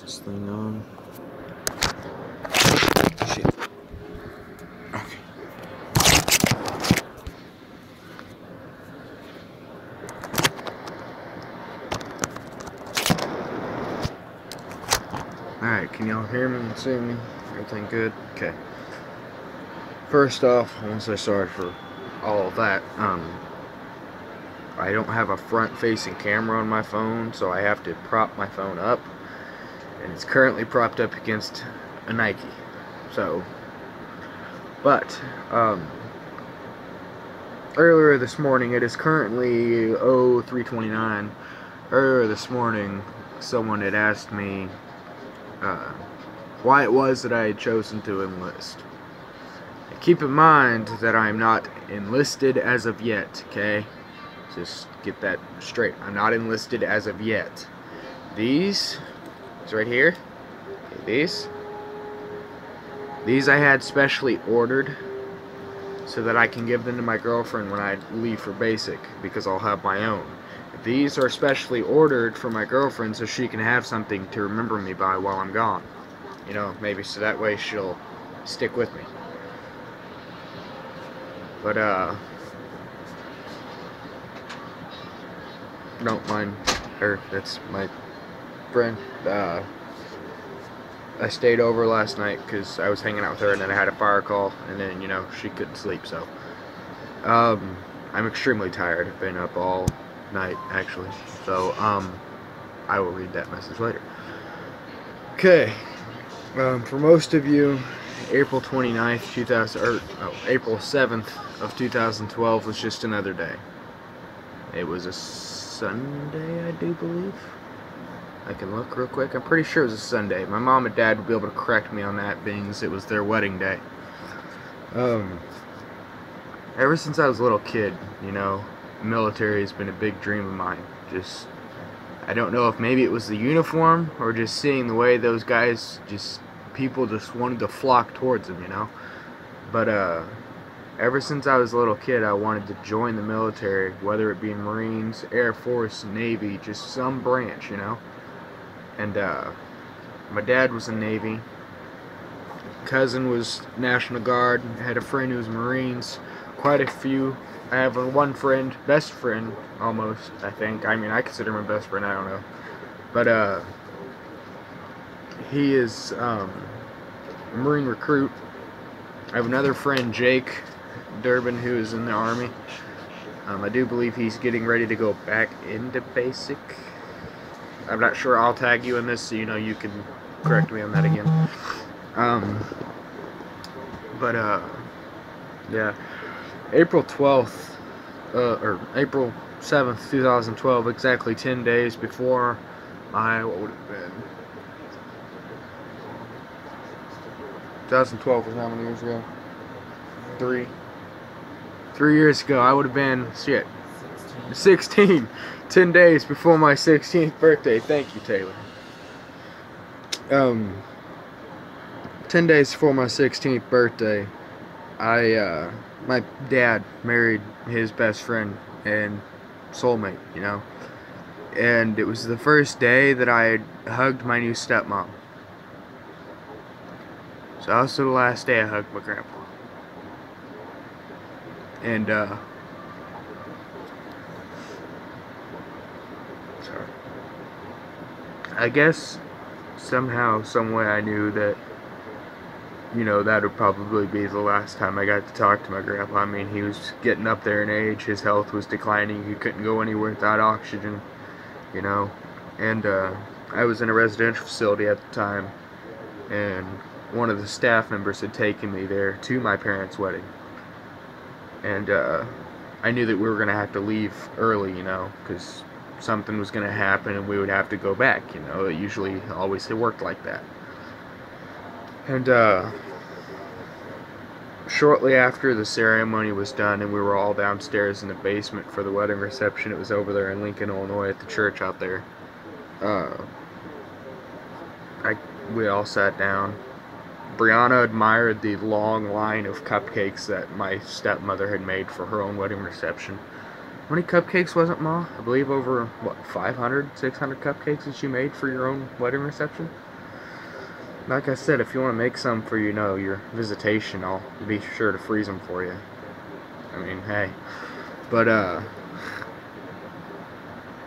this thing on. Shit. Okay. Alright, can y'all hear me and see me? Everything good? Okay. First off, I want to say sorry for all of that. I don't have a front-facing camera on my phone, so I have to prop my phone up. And it's currently propped up against a Nike. So, but, earlier this morning, it is currently 03:29. Earlier this morning, someone had asked me why it was that I had chosen to enlist. Keep in mind that I'm not enlisted as of yet, okay? Just get that straight. I'm not enlisted as of yet. These right here, okay, these I had specially ordered so that I can give them to my girlfriend when I leave for basic, because I'll have my own. These are specially ordered for my girlfriend so she can have something to remember me by while I'm gone. You know, maybe so that way she'll stick with me. But, don't mind her, that's my friend. I stayed over last night because I was hanging out with her, and then I had a fire call, and then, you know, she couldn't sleep, so. I'm extremely tired. I've been up all night, actually. So, I will read that message later. Okay. For most of you, April 29th, April 7th of 2012 was just another day. It was a Sunday, I do believe. I can look real quick. I'm pretty sure it was a Sunday. My mom and dad would be able to correct me on that, being as it was their wedding day. Ever since I was a little kid, you know, military has been a big dream of mine. Just, I don't know if maybe it was the uniform or just seeing the way those guys, people just wanted to flock towards them, you know. But ever since I was a little kid, I wanted to join the military, whether it be Marines, Air Force, Navy, just some branch, you know. And my dad was in Navy. Cousin was National Guard. I had a friend who was Marines. Quite a few. I have one friend, best friend, almost, I think. I mean, I consider him my best friend, I don't know. But, he is, a Marine recruit. I have another friend, Jake Durbin, who is in the Army. I do believe he's getting ready to go back into basic. I'm not sure. I'll tag you in this so you know you can correct me on that again. Yeah. April 12th, or April 7th, 2012, exactly 10 days before what would it have been? 2012 was how many years ago? 3 years ago, I would have been, 16. 10 days before my 16th birthday. Thank you, Taylor. 10 days before my 16th birthday, my dad married his best friend and soulmate, you know. And it was the first day that I had hugged my new stepmom. So also the last day I hugged my grandpa. And, sorry. I guess somehow, someway I knew that, you know, that would probably be the last time I got to talk to my grandpa. I mean, he was getting up there in age, his health was declining, he couldn't go anywhere without oxygen, you know. And, I was in a residential facility at the time, and one of the staff members had taken me there to my parents' wedding. And I knew that we were going to have to leave early, you know, because something was going to happen and we would have to go back, you know. It usually always worked like that. And shortly after the ceremony was done and we were all downstairs in the basement for the wedding reception, it was over there in Lincoln, Illinois at the church out there, we all sat down. Brianna admired the long line of cupcakes that my stepmother had made for her own wedding reception. How many cupcakes was it, Ma? I believe over, what, 500, 600 cupcakes that you made for your own wedding reception? like I said, if you want to make some for, your visitation, I'll be sure to freeze them for you. I mean, hey. But,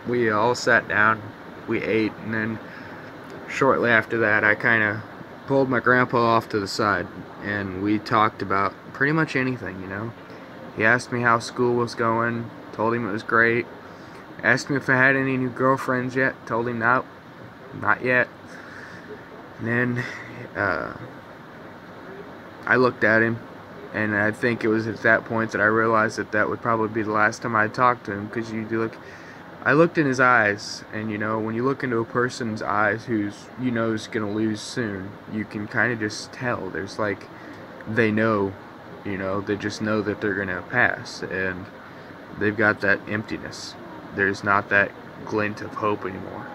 we all sat down, we ate, and then shortly after that, I kind of pulled my grandpa off to the side, and we talked about pretty much anything. He asked me how school was going, told him it was great, asked me if I had any new girlfriends yet, told him no, not yet. And then I looked at him, and I think it was at that point that I realized that that would probably be the last time I talked to him, because I looked in his eyes, and when you look into a person's eyes who's is gonna lose soon, you can kind of just tell. There's they know, they just know that they're gonna pass, and they've got that emptiness. There's not that glint of hope anymore.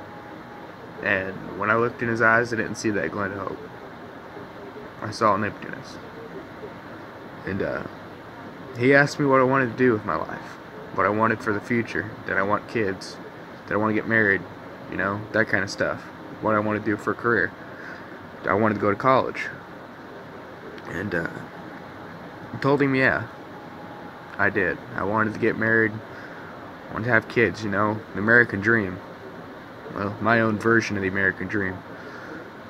And when I looked in his eyes, I didn't see that glint of hope. I saw an emptiness. And he asked me what I wanted to do with my life, what I wanted for the future. Did I want kids? Did I want to get married? That kind of stuff. What I want to do for a career. I wanted to go to college. And I told him, yeah, I did. I wanted to get married. I wanted to have kids, the American dream. Well, my own version of the American dream.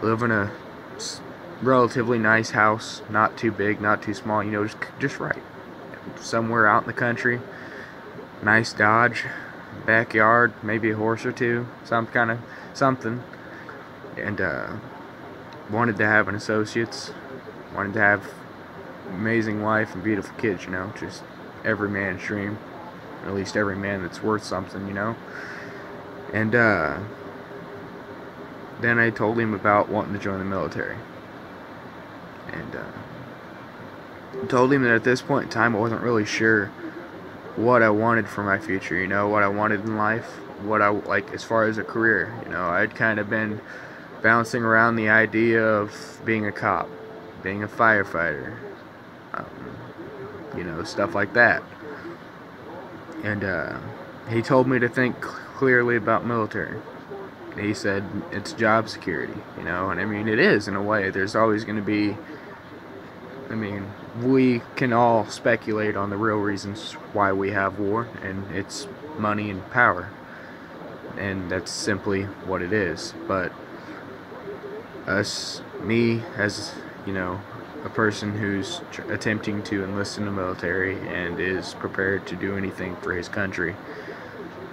Live in a relatively nice house, not too big, not too small, just right. Somewhere out in the country, nice Dodge, backyard, maybe a horse or two, something. And wanted to have an associate's, wanted to have amazing wife and beautiful kids, just every man's dream, or at least every man that's worth something, And then I told him about wanting to join the military. And told him that at this point in time I wasn't really sure what I wanted for my future, what I wanted in life, what I like as far as a career. I'd kind of been bouncing around the idea of being a cop, being a firefighter, stuff like that. And he told me to think clearly about military. He said it's job security, and I mean it is in a way. There's always going to be, we can all speculate on the real reasons why we have war, and it's money and power, and that's simply what it is. But me as a person who's attempting to enlist in the military and is prepared to do anything for his country,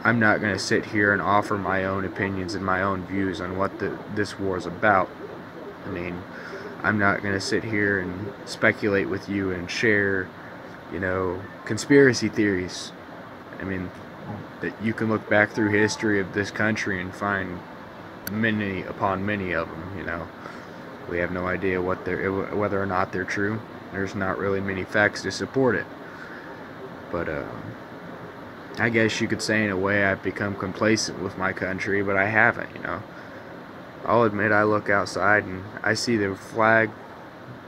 I'm not going to sit here and offer my own opinions and my own views on what this war is about. I'm not going to sit here and speculate with you and share, conspiracy theories. That you can look back through history of this country and find many upon many of them, We have no idea whether or not they're true. There's not really many facts to support it. But, I guess you could say in a way I've become complacent with my country, but I haven't, I'll admit I look outside and I see the flag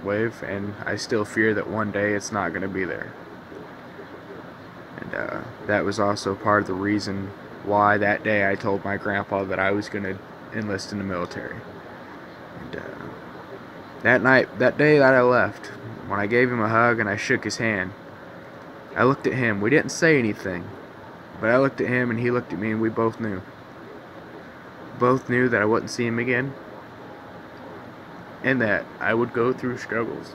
wave, and I still fear that one day it's not going to be there. And that was also part of the reason why that day I told my grandpa that I was going to enlist in the military. And that day that I left, when I gave him a hug and I shook his hand, I looked at him. We didn't say anything. But I looked at him and he looked at me, and we both knew. Both knew that I wouldn't see him again, and that I would go through struggles.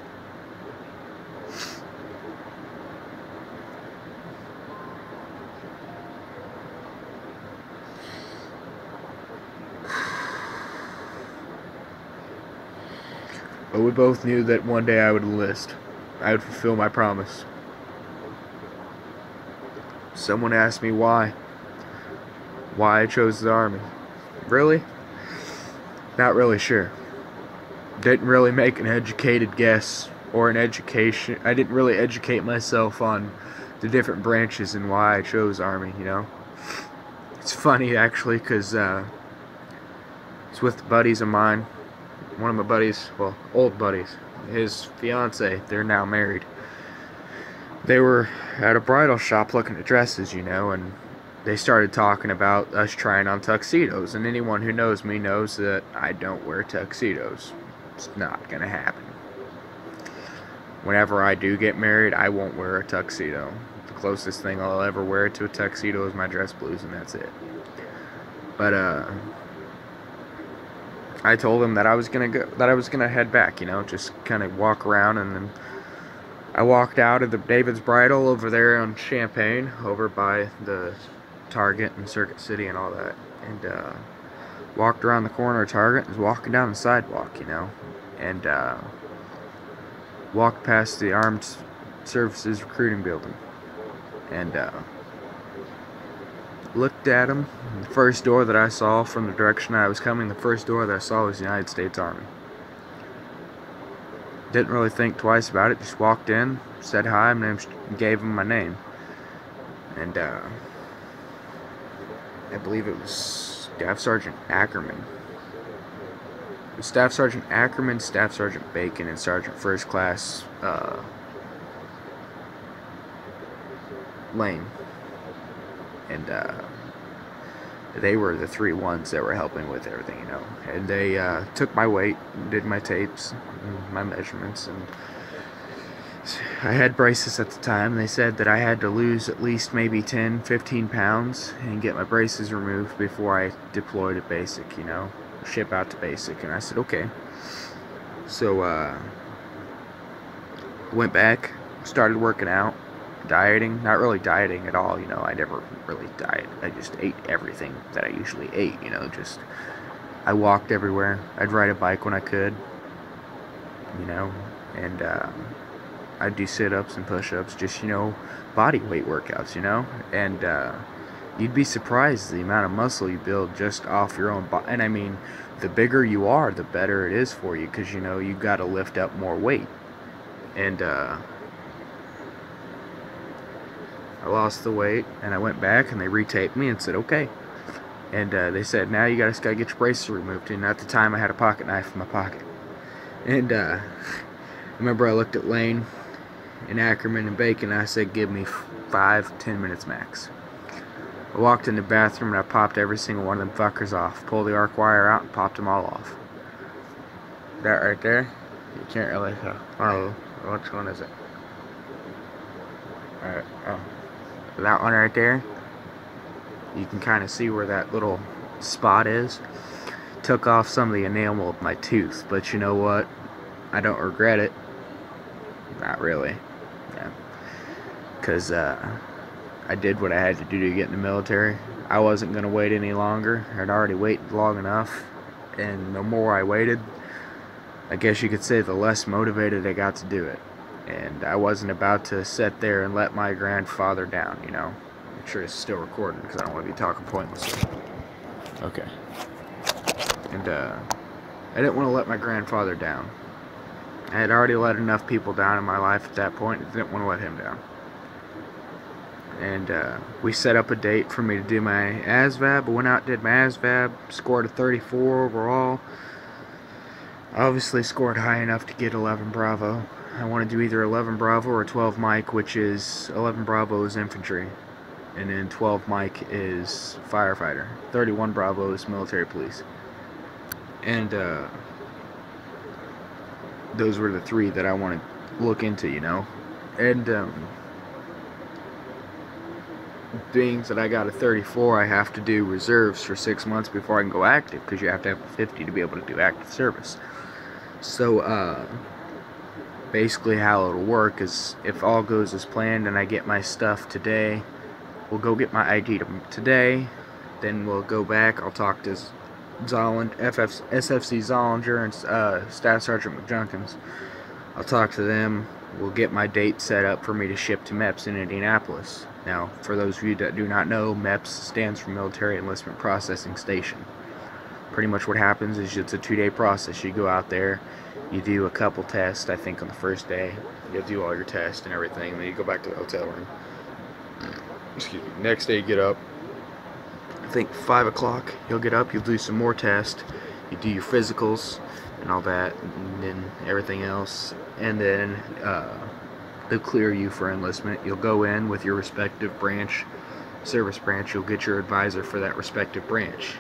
But we both knew that one day I would enlist. I would fulfill my promise. Someone asked me why I chose the Army. Really? Not really sure. Didn't really make an educated guess or an education. I didn't really educate myself on the different branches and why I chose Army, It's funny actually, because it's with buddies of mine. One of my buddies, well, old buddies, his fiance, they're now married. They were at a bridal shop looking at dresses, and they started talking about us trying on tuxedos. And anyone who knows me knows that I don't wear tuxedos. It's not gonna happen. Whenever I do get married, I won't wear a tuxedo. The closest thing I'll ever wear to a tuxedo is my dress blues, and that's it. But I told him that I was gonna head back, you know, just kind of walk around, and then I walked out of the David's Bridal over there on Champaign, over by the Target and Circuit City and all that, and walked around the corner of Target and was walking down the sidewalk, you know, and walked past the Armed Services Recruiting Building, and looked at him. The first door that I saw from the direction I was coming, the first door that I saw was the United States Army. Didn't really think twice about it, just walked in, said hi, and gave him my name. And I believe it was Staff Sergeant Ackerman. Staff Sergeant Ackerman, Staff Sergeant Bacon, and Sergeant First Class Lane. And they were the three ones that were helping with everything, you know. And they took my weight, did my tapes, and my measurements, and I had braces at the time. They said that I had to lose at least maybe 10, 15 pounds and get my braces removed before I deployed to basic, you know, ship out to basic. And I said, okay. So went back, started working out, dieting. Not really dieting at all, you know. I never really diet. I just ate everything that I usually ate, you know. Just I walked everywhere. I'd ride a bike when I could, you know, and I'd do sit-ups and push-ups, just, you know, body weight workouts, you know. And you'd be surprised the amount of muscle you build just off your own body. And I mean, the bigger you are, the better it is for you, because, you know, you got to lift up more weight. And I lost the weight, and I went back, and they retaped me and said, okay. And they said, now you just gotta get your braces removed. And at the time, I had a pocket knife in my pocket. And I remember I looked at Lane and Ackerman and Bacon, and I said, give me 5-10 minutes max. I walked in the bathroom, and I popped every single one of them fuckers off. Pulled the arc wire out and popped them all off. That right there, you can't really tell. Oh, which one is it? Alright, oh. That one right there, you can kind of see where that little spot is. Took off some of the enamel of my tooth, but you know what? I don't regret it. Not really. Yeah. Because I did what I had to do to get in the military. I wasn't going to wait any longer. I'd already waited long enough. And the more I waited, I guess you could say the less motivated I got to do it. And I wasn't about to sit there and let my grandfather down, you know. Make sure it's still recording, because I don't want to be talking pointlessly. Okay. And I didn't want to let my grandfather down. I had already let enough people down in my life at that point, and didn't want to let him down. And we set up a date for me to do my ASVAB. I went out, did my ASVAB, scored a 34 overall. Obviously scored high enough to get 11 Bravo. I want to do either 11 Bravo or 12 Mike, which is 11 Bravo is infantry, and then 12 Mike is firefighter. 31 Bravo is military police. And those were the three that I want to look into, you know. And being that I got a 34, I have to do reserves for 6 months before I can go active, because you have to have a 50 to be able to do active service. So basically how it'll work is, if all goes as planned and I get my stuff today, we'll go get my ID today, then we'll go back, I'll talk to SFC Zollinger and Staff Sergeant McJunkins. I'll talk to them, we'll get my date set up for me to ship to MEPS in Indianapolis. Now, for those of you that do not know, MEPS stands for Military Enlistment Processing Station. Pretty much what happens is it's a 2-day process. You go out there, you do a couple tests, I think on the first day. You'll do all your tests and everything, and then you go back to the hotel room. Excuse me. Next day you get up, I think 5 o'clock, you'll get up, you'll do some more tests, you do your physicals and all that, and then everything else, and then they'll clear you for enlistment. You'll go in with your respective branch, service branch, you'll get your advisor for that respective branch.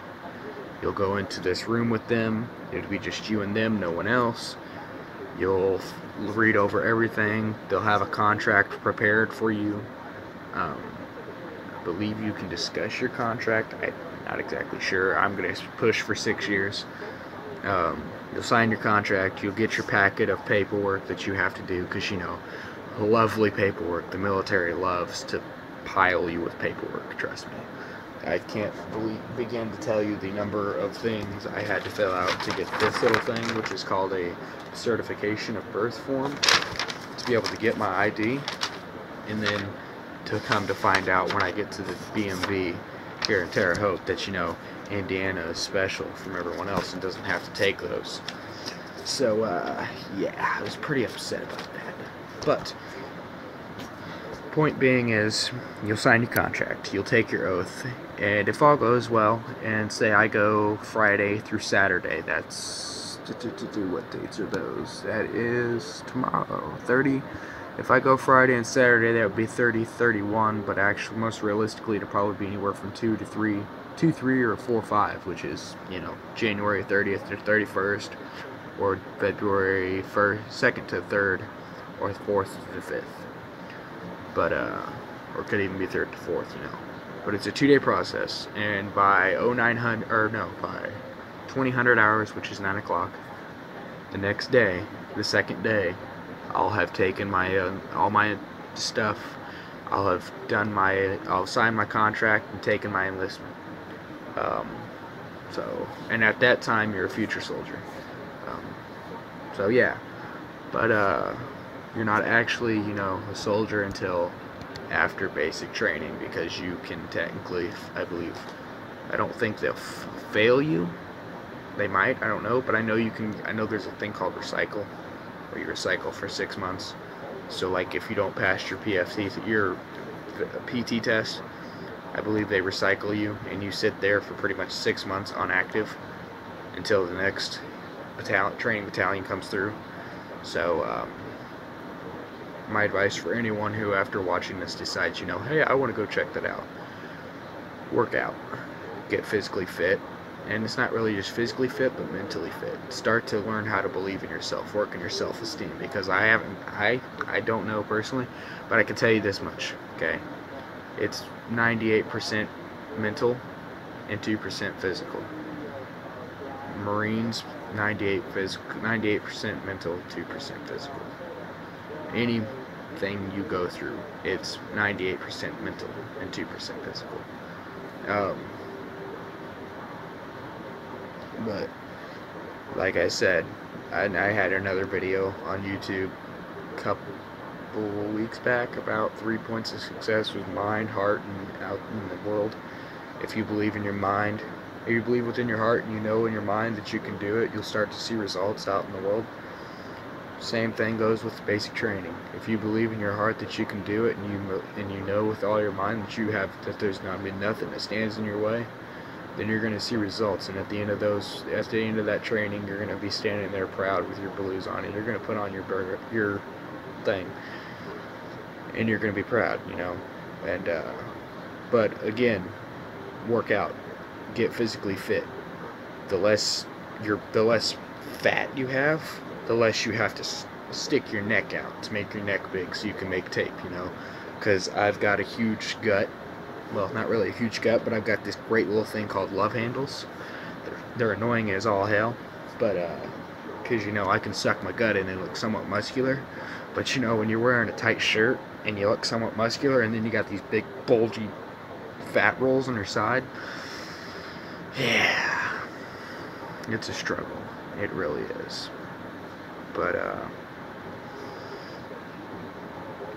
You'll go into this room with them, It'll be just you and them, no one else. You'll read over everything. They'll have a contract prepared for you. I believe you can discuss your contract. I'm not exactly sure. I'm going to push for 6 years. You'll sign your contract. You'll get your packet of paperwork that you have to do, because, you know, lovely paperwork. The military loves to pile you with paperwork, trust me. I can't begin to tell you the number of things I had to fill out to get this little thing, which is called a certification of birth form, to be able to get my ID, and then to come to find out when I get to the BMV here in Terre Haute that, you know, Indiana is special from everyone else and doesn't have to take those. So, yeah, I was pretty upset about that. But point being is, you'll sign your contract, you'll take your oath, and if all goes well, and say I go Friday through Saturday, that's, what dates are those? That is tomorrow, 30. If I go Friday and Saturday, that would be 30, 31, but actually, most realistically, it'll probably be anywhere from 2 to 3, 2, 3, or 4, 5, which is, you know, January 30th to 31st, or February 2nd to 3rd, or 4th to the 5th. But, or it could even be 3rd to 4th, you know. But it's a 2-day process, and by by 2000 hours, which is 9 o'clock, the next day, the second day, I'll have taken my, all my stuff, I'll sign my contract and taken my enlistment. And at that time, you're a future soldier. So yeah, but, you're not actually, you know, a soldier until after basic training, because you can technically, I believe, I don't think they'll fail you. They might, I don't know, but I know you can. I know there's a thing called recycle, where you recycle for 6 months. So, like, if you don't pass your your PT test, I believe they recycle you, and you sit there for pretty much 6 months on active until the next training battalion comes through. So, my advice for anyone who, after watching this, decides, you know, hey, I want to go check that out, work out, get physically fit. And it's not really just physically fit, but mentally fit. Start to learn how to believe in yourself, work on your self-esteem, because I don't know personally, but I can tell you this much, okay? It's 98% mental and 2% physical. Marines, 98% mental, 2% physical. Anything you go through, it's 98% mental and 2% physical. But like I said, I had another video on YouTube a couple weeks back about 3 points of success with mind, heart, and out in the world. If you believe in your mind, if you believe within your heart, and you know in your mind that you can do it, you'll start to see results out in the world. Same thing goes with basic training. If you believe in your heart that you can do it, and you know with all your mind that there's not been nothing that stands in your way, then you're going to see results. And at the end of that training, you're going to be standing there proud with your blues on, and you're going to put on your thing, and you're going to be proud, you know. And but again, work out, get physically fit. The less fat you have, the less you have to stick your neck out to make your neck big so you can make tape, you know. Because I've got a huge gut. Well, not really a huge gut, but I've got this great little thing called love handles. They're annoying as all hell, but because, you know, I can suck my gut in and look somewhat muscular. But, you know, when you're wearing a tight shirt and you look somewhat muscular, and then you got these big bulgy fat rolls on your side, yeah, it's a struggle. It really is. But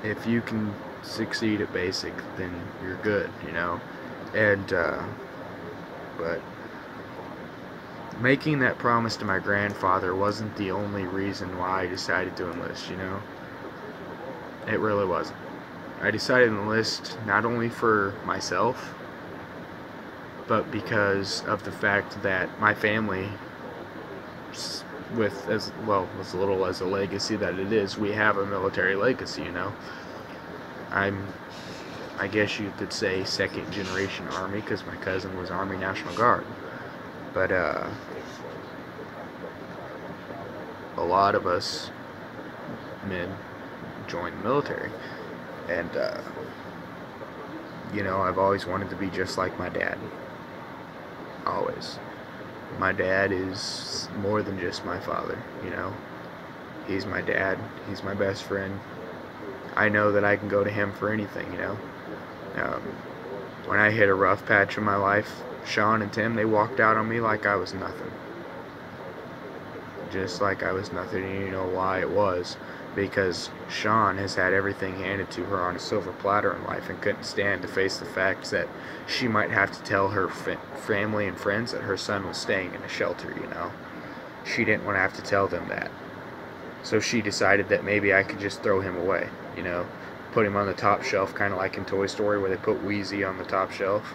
if you can succeed at basic, then you're good, you know. And but making that promise to my grandfather wasn't the only reason why I decided to enlist, you know. It really wasn't. I decided to enlist not only for myself, but because of the fact that my family, with as little as a legacy that it is, we have a military legacy, you know. I guess you could say second generation Army, because my cousin was Army National Guard. But a lot of us men join the military. And, I've always wanted to be just like my dad. Always. My dad is more than just my father, He's my dad. He's my best friend. I know that I can go to him for anything. Um, when I hit a rough patch in my life, Sean and Tim, they walked out on me like I was nothing. Just like I was nothing, and you know why it was? Because Sean has had everything handed to her on a silver platter in life and couldn't stand to face the fact that she might have to tell her family and friends that her son was staying in a shelter, She didn't want to have to tell them that. So she decided that maybe I could just throw him away, put him on the top shelf, kind of like in Toy Story where they put Wheezy on the top shelf.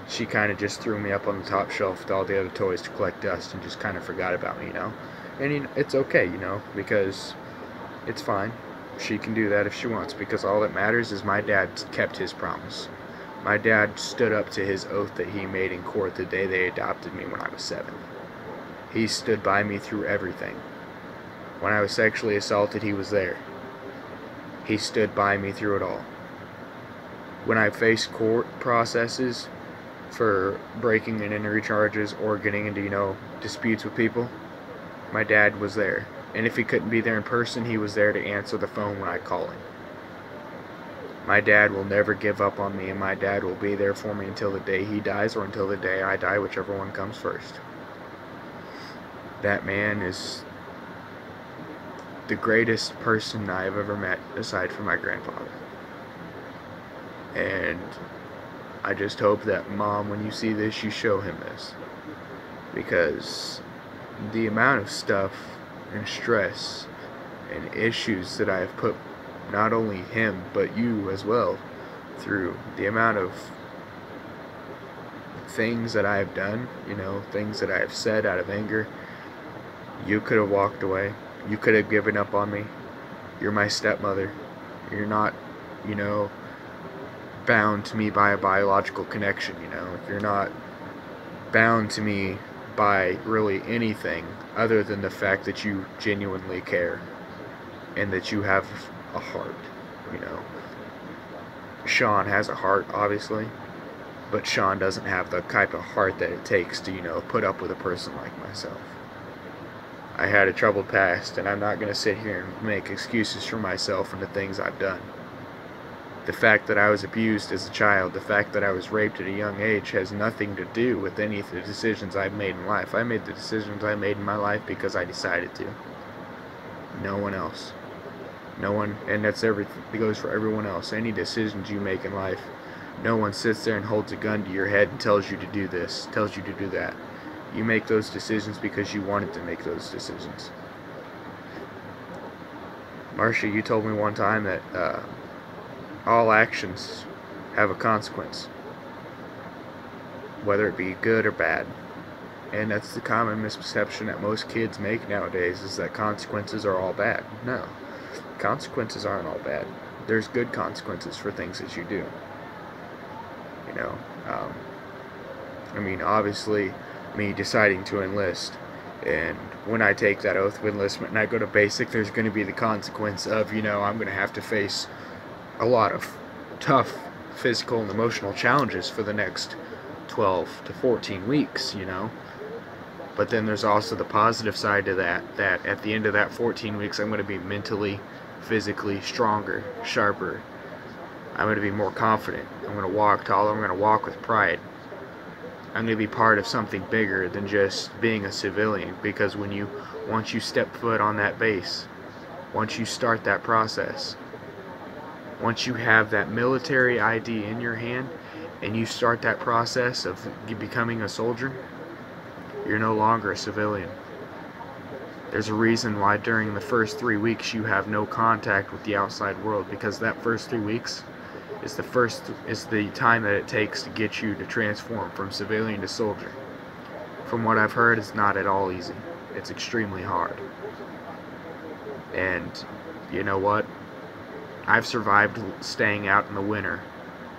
She kind of just threw me up on the top shelf with all the other toys to collect dust and just kind of forgot about me, And it's okay, because it's fine. She can do that if she wants, because all that matters is my dad kept his promise. My dad stood up to his oath that he made in court the day they adopted me when I was 7. He stood by me through everything. When I was sexually assaulted, he was there. He stood by me through it all. When I faced court processes for breaking and entering charges or getting into, disputes with people, my dad was there. And if he couldn't be there in person, he was there to answer the phone when I call him. My dad will never give up on me, and my dad will be there for me until the day he dies or until the day I die, whichever one comes first. That man is the greatest person I've ever met, aside from my grandfather. And I just hope that, Mom, when you see this, you show him this. Because the amount of stuff and stress and issues that I have put not only him, but you as well through, the amount of things that I have done, things that I have said out of anger, you could have walked away. You could have given up on me. You're my stepmother. You're not, bound to me by a biological connection, You're not bound to me by really anything other than the fact that you genuinely care and that you have a heart, Sean has a heart, obviously, but Sean doesn't have the type of heart that it takes to, put up with a person like myself. I had a troubled past, and I'm not going to sit here and make excuses for myself and the things I've done. The fact that I was abused as a child, the fact that I was raped at a young age has nothing to do with any of the decisions I've made in life. I made the decisions I made in my life because I decided to. No one else. No one, and that's everything. It goes for everyone else. Any decisions you make in life, no one sits there and holds a gun to your head and tells you to do this, tells you to do that. You make those decisions because you wanted to make those decisions. Marcia, you told me one time that all actions have a consequence, whether it be good or bad. And that's the common misperception that most kids make nowadays, is that consequences are all bad. No, consequences aren't all bad. There's good consequences for things that you do. Obviously, me deciding to enlist, and when I take that oath of enlistment and I go to basic, there's going to be the consequence of, I'm going to have to face a lot of tough physical and emotional challenges for the next 12 to 14 weeks, But then there's also the positive side to that at the end of that 14 weeks, I'm going to be mentally, physically stronger, sharper. I'm going to be more confident. I'm going to walk taller. I'm going to walk with pride. I'm going to be part of something bigger than just being a civilian, because once you step foot on that base, once you start that process, once you have that military ID in your hand and you start that process of becoming a soldier, you're no longer a civilian. There's a reason why during the first 3 weeks you have no contact with the outside world, because that first 3 weeks is the time that it takes to get you to transform from civilian to soldier. From what I've heard, it's not at all easy. It's extremely hard. And you know what? I've survived staying out in the winter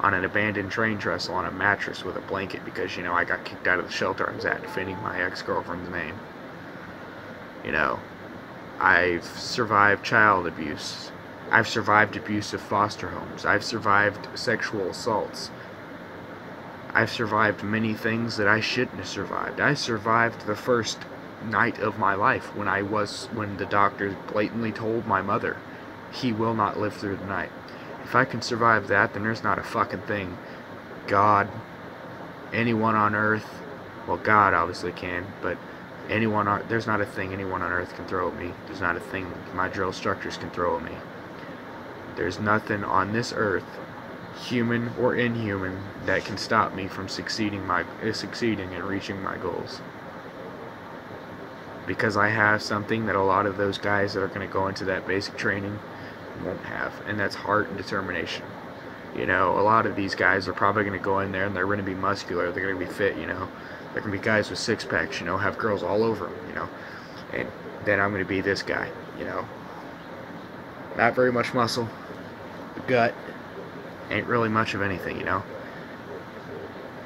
on an abandoned train trestle on a mattress with a blanket because, I got kicked out of the shelter I was at defending my ex-girlfriend's name. I've survived child abuse. I've survived abuse of foster homes. I've survived sexual assaults. I've survived many things that I shouldn't have survived. I survived the first night of my life when the doctor blatantly told my mother, he will not live through the night. If I can survive that, then there's not a fucking thing God, anyone on earth, well, God obviously can, but there's not a thing anyone on earth can throw at me. There's not a thing my drill instructors can throw at me. There's nothing on this earth, human or inhuman, that can stop me from succeeding and reaching my goals. Because I have something that a lot of those guys that are going to go into that basic training won't have, and that's heart and determination. You know, a lot of these guys are probably going to go in there and they're going to be muscular, they're going to be fit, you know. They're going to be guys with six packs, you know, have girls all over them, you know. And then I'm going to be this guy, you know. Not very much muscle, gut, ain't really much of anything, you know.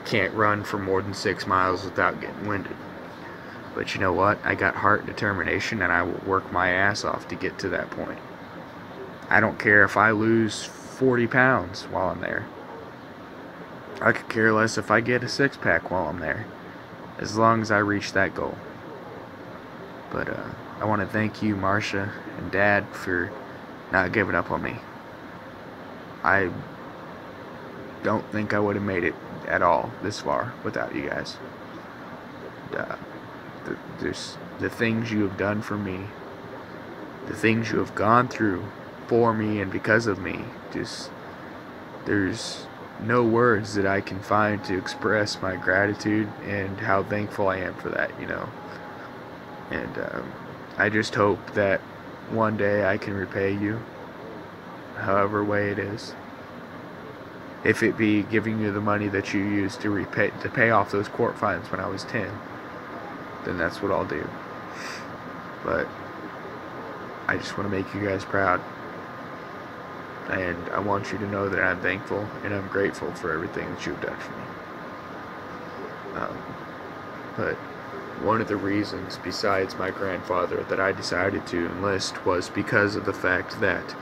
Can't run for more than 6 miles without getting winded. But you know what? I got heart and determination, and I will work my ass off to get to that point. I don't care if I lose 40 pounds while I'm there. I could care less if I get a six-pack while I'm there, as long as I reach that goal. But I want to thank you, Marcia and Dad, for not giving up on me. I don't think I would have made it at all this far without you guys. There's the things you have done for me, the things you have gone through for me and because of me, just there's no words that I can find to express my gratitude and how thankful I am for that, you know. And I just hope that one day I can repay you, however way it is. If it be giving you the money that you used to pay off those court fines when I was 10, then that's what I'll do. But I just want to make you guys proud. And I want you to know that I'm thankful and I'm grateful for everything that you've done for me. But one of the reasons, besides my grandfather, that I decided to enlist was because of the fact that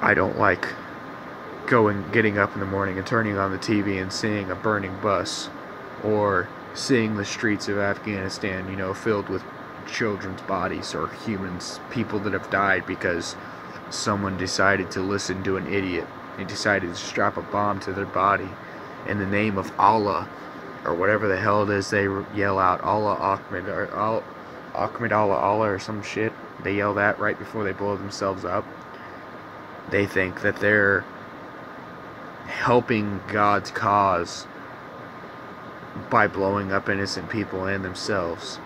I don't like getting up in the morning and turning on the TV and seeing a burning bus, or seeing the streets of Afghanistan, you know, filled with children's bodies or humans, people that have died because someone decided to listen to an idiot and decided to strap a bomb to their body in the name of Allah, or whatever the hell it is they yell out, Allah Ahmed, or Ahmed Allah or some shit. They yell that right before they blow themselves up. They think that they're helping God's cause by blowing up innocent people and themselves.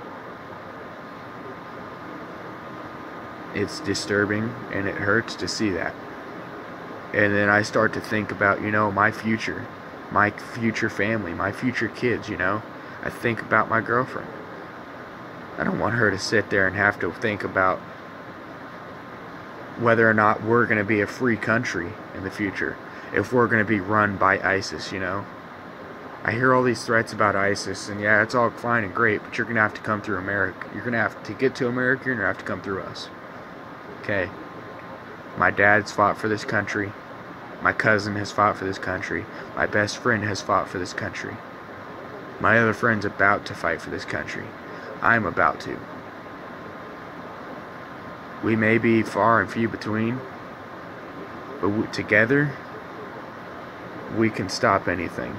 It's disturbing and it hurts to see that. And then I start to think about, you know, my future family, my future kids, you know. I think about my girlfriend. I don't want her to sit there and have to think about whether or not we're going to be a free country in the future, if we're going to be run by ISIS, you know. I hear all these threats about ISIS, and yeah, it's all fine and great, but you're going to have to come through America. You're going to have to get to America, you're going to have to come through us. Okay? My dad's fought for this country. My cousin has fought for this country. My best friend has fought for this country. My other friend's about to fight for this country. I'm about to. We may be far and few between, but together, we can stop anything.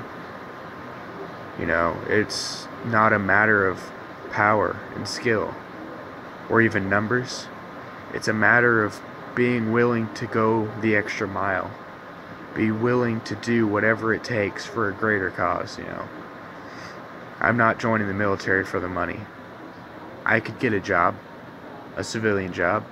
You know, it's not a matter of power and skill, or even numbers. It's a matter of being willing to go the extra mile. Be willing to do whatever it takes for a greater cause, you know. I'm not joining the military for the money. I could get a job, a civilian job.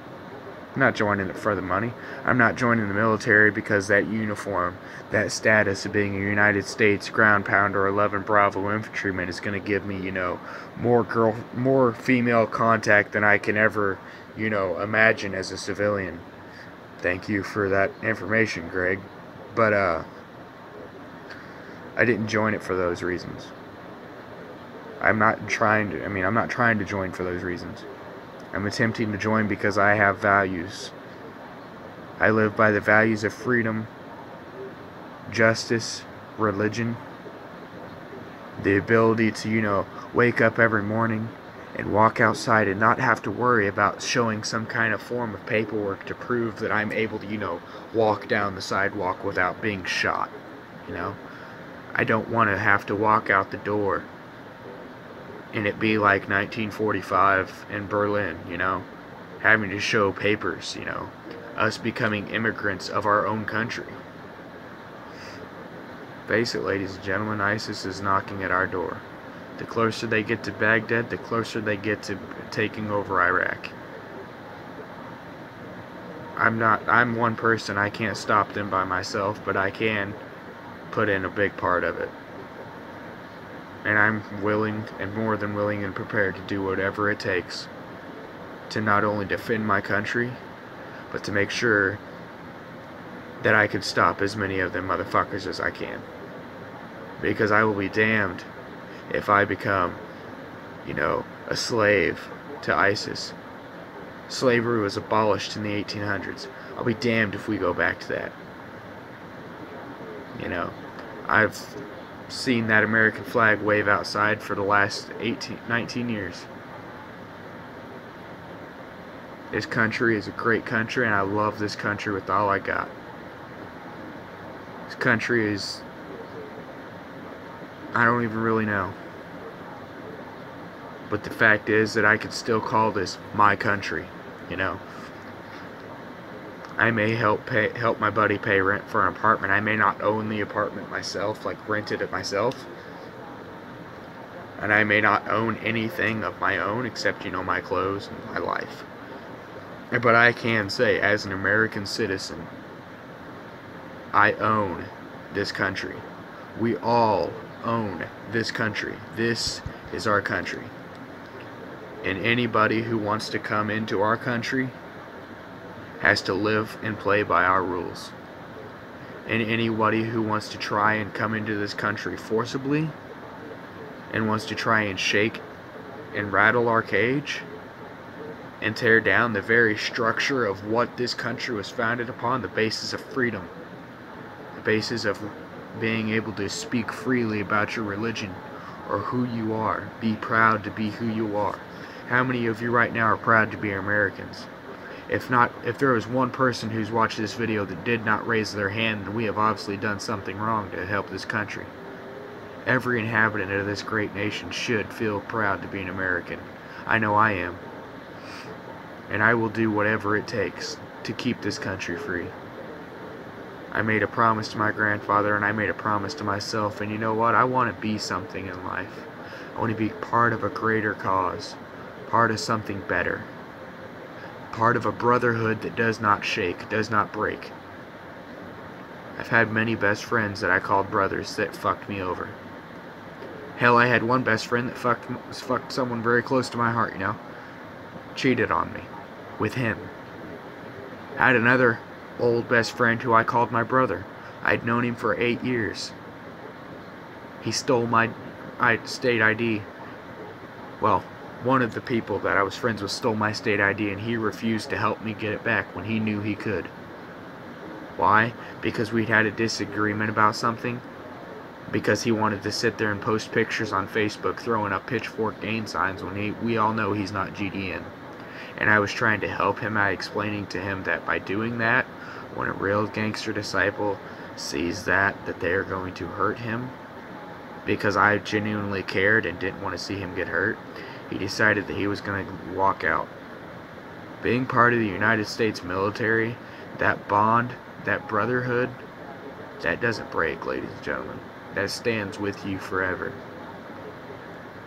I'm not joining it for the money. I'm not joining the military because that uniform, that status of being a United States ground pounder 11 Bravo infantryman is going to give me, you know, more female contact than I can ever, you know, imagine as a civilian. Thank you for that information, Greg. But I didn't join it for those reasons. I'm not trying to join for those reasons. I'm attempting to join because I have values. I live by the values of freedom, justice, religion, the ability to, wake up every morning and walk outside and not have to worry about showing some kind of form of paperwork to prove that I'm able to, walk down the sidewalk without being shot, you know? I don't want to have to walk out the door and it be like 1945 in Berlin, having to show papers, us becoming immigrants of our own country. Face it, ladies and gentlemen, ISIS is knocking at our door. The closer they get to Baghdad, the closer they get to taking over Iraq. I'm one person, I can't stop them by myself, but I can put in a big part of it. And I'm willing, and more than willing and prepared to do whatever it takes to not only defend my country, but to make sure that I can stop as many of them motherfuckers as I can. Because I will be damned if I become, a slave to ISIS. Slavery was abolished in the 1800s. I'll be damned if we go back to that. I've seen that American flag wave outside for the last 19 years. This country is a great country, and I love this country with all I got. This country is... I don't even really know. But the fact is that I can still call this my country, I may help my buddy pay rent for an apartment. I may not own the apartment myself, like rented it myself. And I may not own anything of my own except, my clothes and my life. But I can say, as an American citizen, I own this country. We all own this country. This is our country. And anybody who wants to come into our country has to live and play by our rules. And anybody who wants to try and come into this country forcibly and wants to try and shake and rattle our cage and tear down the very structure of what this country was founded upon, the basis of freedom, the basis of being able to speak freely about your religion or who you are, be proud to be who you are. How many of you right now are proud to be Americans? If there was one person who's watched this video that did not raise their hand, then we have obviously done something wrong to help this country. Every inhabitant of this great nation should feel proud to be an American. I know I am. And I will do whatever it takes to keep this country free. I made a promise to my grandfather, and I made a promise to myself, and you know what? I want to be something in life. I want to be part of a greater cause, part of something better. Part of a brotherhood that does not shake, does not break. I've had many best friends that I called brothers that fucked me over. Hell, I had one best friend that fucked someone very close to my heart, Cheated on me. With him. I had another old best friend who I called my brother. I'd known him for 8 years. He stole my state ID. Well, one of the people that I was friends with stole my state ID, and he refused to help me get it back when he knew he could. Why? Because we'd had a disagreement about something. Because he wanted to sit there and post pictures on Facebook throwing up pitchfork gang signs when we all know he's not GDN. And I was trying to help him out, explaining to him that by doing that, when a real gangster disciple sees that they are going to hurt him, because I genuinely cared and didn't want to see him get hurt, he decided that he was going to walk out. Being part of the United States military, that bond, that brotherhood, that doesn't break, ladies and gentlemen. That stands with you forever.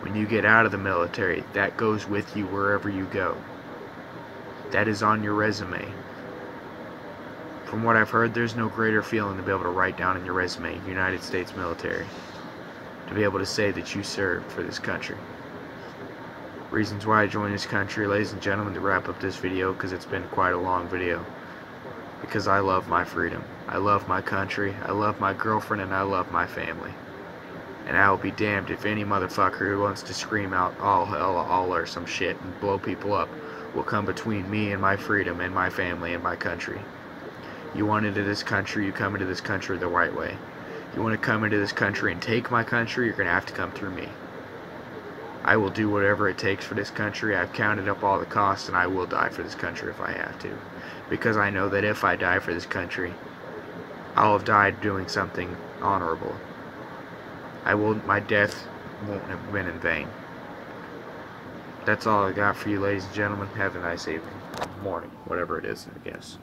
When you get out of the military, that goes with you wherever you go. That is on your resume. From what I've heard, there's no greater feeling to be able to write down in your resume, United States military. To be able to say that you served for this country. Reasons why I joined this country, ladies and gentlemen, to wrap up this video, because it's been quite a long video. Because I love my freedom. I love my country. I love my girlfriend, and I love my family. And I will be damned if any motherfucker who wants to scream out all hell, all or some shit and blow people up will come between me and my freedom and my family and my country. You want into this country, you come into this country the right way. You want to come into this country and take my country, you're going to have to come through me. I will do whatever it takes for this country. I've counted up all the costs, and I will die for this country if I have to. Because I know that if I die for this country, I'll have died doing something honorable. My death won't have been in vain. That's all I got for you, ladies and gentlemen. Have a nice evening, morning, whatever it is, I guess.